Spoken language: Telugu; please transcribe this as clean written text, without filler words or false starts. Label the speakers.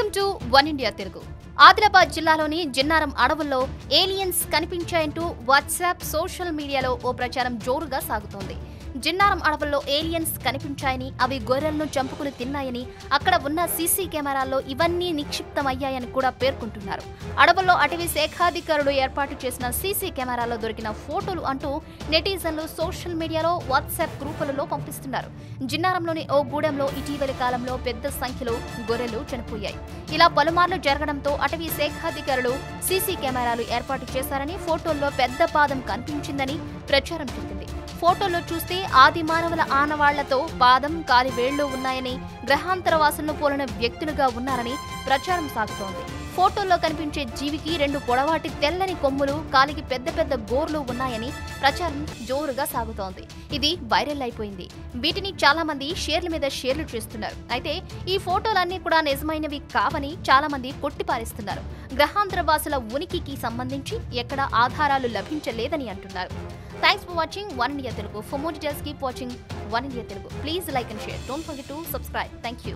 Speaker 1: Welcome to one India Telugu. Adilabad జిల్లాలోని జిన్నారం అడవుల్లో ఏలియన్స్ కనిపించాయంటూ వాట్సాప్ సోషల్ మీడియాలో ఓ ప్రచారం జోరుగా సాగుతోంది. జిన్నారం అడవుల్లో ఏలియన్స్ కనిపించాయని, అవి గొర్రెలను చంపుకుని తిన్నాయని, అక్కడ ఉన్న సీసీ కెమెరాల్లో ఇవన్నీ నిక్షిప్తమయ్యాయని కూడా పేర్కొంటున్నారు. అడవుల్లో అటవీ శాఖాధికారులు ఏర్పాటు చేసిన సీసీ కెమెరాలో దొరికిన ఫోటోలు అంటూ నెటిజన్లు సోషల్ మీడియాలో వాట్సాప్ గ్రూపులలో పంపిస్తున్నారు. జిన్నారంలోని ఓ గూడెంలో ఇటీవలి కాలంలో పెద్ద సంఖ్యలో గొర్రెలు చనిపోయాయి. ఇలా పలుమార్లు జరగడంతో అటవీ శాఖాధికారులు సీసీ కెమెరాలు ఏర్పాటు చేశారని, ఫోటోల్లో పెద్ద పాదం కనిపించిందని ప్రచారం జరిగింది. ఫోటోలో చూస్తే ఆది మానవుల ఆనవాళ్లతో పాదం, కాలి వేళ్లు ఉన్నాయని, గ్రహాంతరవాసులను పోలిన వ్యక్తులుగా ఉన్నారని ప్రచారం సాగుతోంది. ఫోటోల్లో కనిపించే జీవికి 2 పొడవాటి తెల్లని కొమ్ములు, కాలికి పెద్ద పెద్ద గోర్లు ఉన్నాయని ప్రచారం జోరుగా సాగుతోంది. ఇది వైరల్ అయిపోయింది. వీటిని చాలా మంది షేర్ల మీద షేర్లు చేస్తున్నారు. అయితే ఈ ఫోటోలన్నీ కూడా నిజమైనవి కావని చాలా మంది కొట్టిపారేస్తున్నారు. గ్రహాంతరవాసుల ఉనికికి సంబంధించి ఎక్కడ ఆధారాలు లభించలేదని అంటున్నారు. Thanks for watching One India Telugu. For more details, keep watching One India Telugu. Please like and share. Don't forget to subscribe. Thank you.